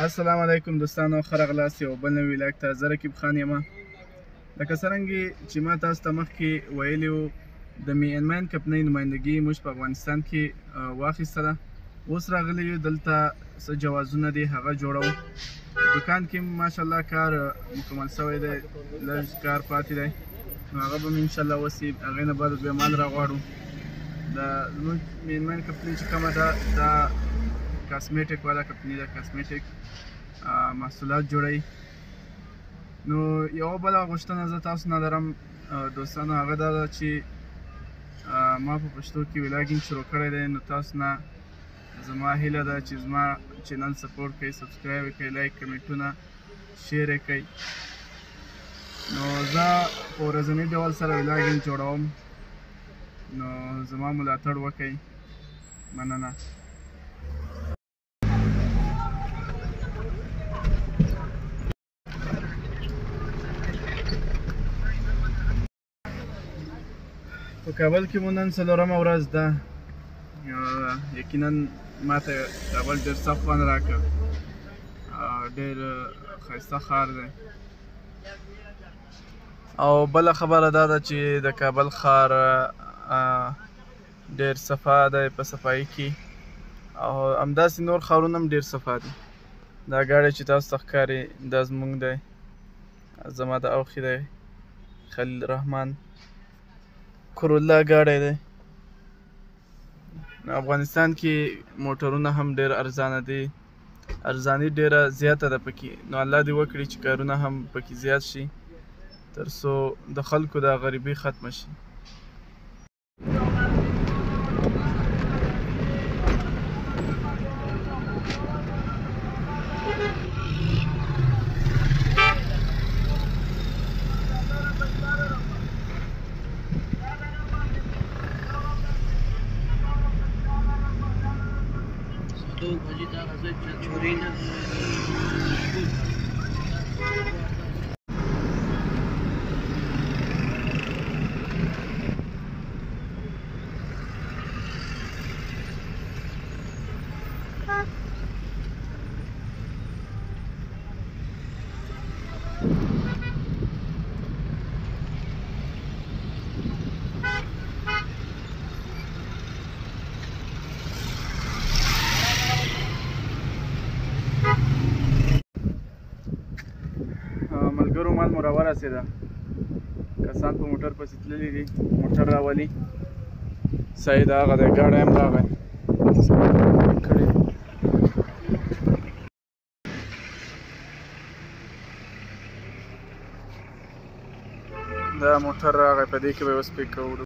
السلام علیکم دوستانو، ښه راغلاست یو بل نوي ولاګ ته. زه رقیب خان یم. لکه څرنګه چې ما تاسو ته مخکې ویلي وو، د میانمار کپنۍ نمایندګي موږ په افغانستان کې واخیستله. اوس راغلی یو دلته څه جوازونه دي هغه جوړوو. دکان کې ماشاءالله کار مکمل شوی دی، لږ کار پاتې دی، نو هغه به م انشاءالله وسي. هغې نه بعد بیا مال راغواړو. د زموږ میانمار کپنۍ چې کومه ده دا کاسمیټک والا کمپنی ده، کاسمیټک محصولات جوړوي. نو یوه بله غوښتنه زه تاسو نه لرم دوستانو، هغه دا ده چې ما په پښتو کې ولاګینګ شروع کړی دی. نو تاسو نه زما هیله ده چې زما چینل سپورټ کوئ، سبسکرایب یې کوئ، لایک کمنټونه شیر یې کوئ. نو زه په ورځني ډول سره ولاګینګ جوړوم، نو زما ملاتړ وکئ. مننه. په کابل کې مو نن څلورمه ورځ ده. یقینا ماته کابل ډېر سخت خوند راکړ، ډېر ښایسته ښار دی. او بله خبره دا ده چې د کابل ښار ډېر صفا دی په صفایي کې، او همداسې نور ښارونه هم ډېر صفا دي. دا ګاډی چې تاسو ته ښکاري دا زموږ دی، زما د اوښي دی، خلیل الرحمن کرولا ګاډی دی. افغانستان کې موټرونه هم ډېر ارزانه دي، ارزاني ډېره زیاته ده پکې. نو الله دې وکړي چې کارونه هم پکې زیات شي تر څو د خلکو دا غریبي ختمه شي. ملګرو مال مو راورسېده، کسان په موټر پسې تللي دي، موټر راولي. صحیح ده، هغه دی ګاډی هم راغی کړی. دا موټر راغی، په دې کې به یې اوس پیک کوو.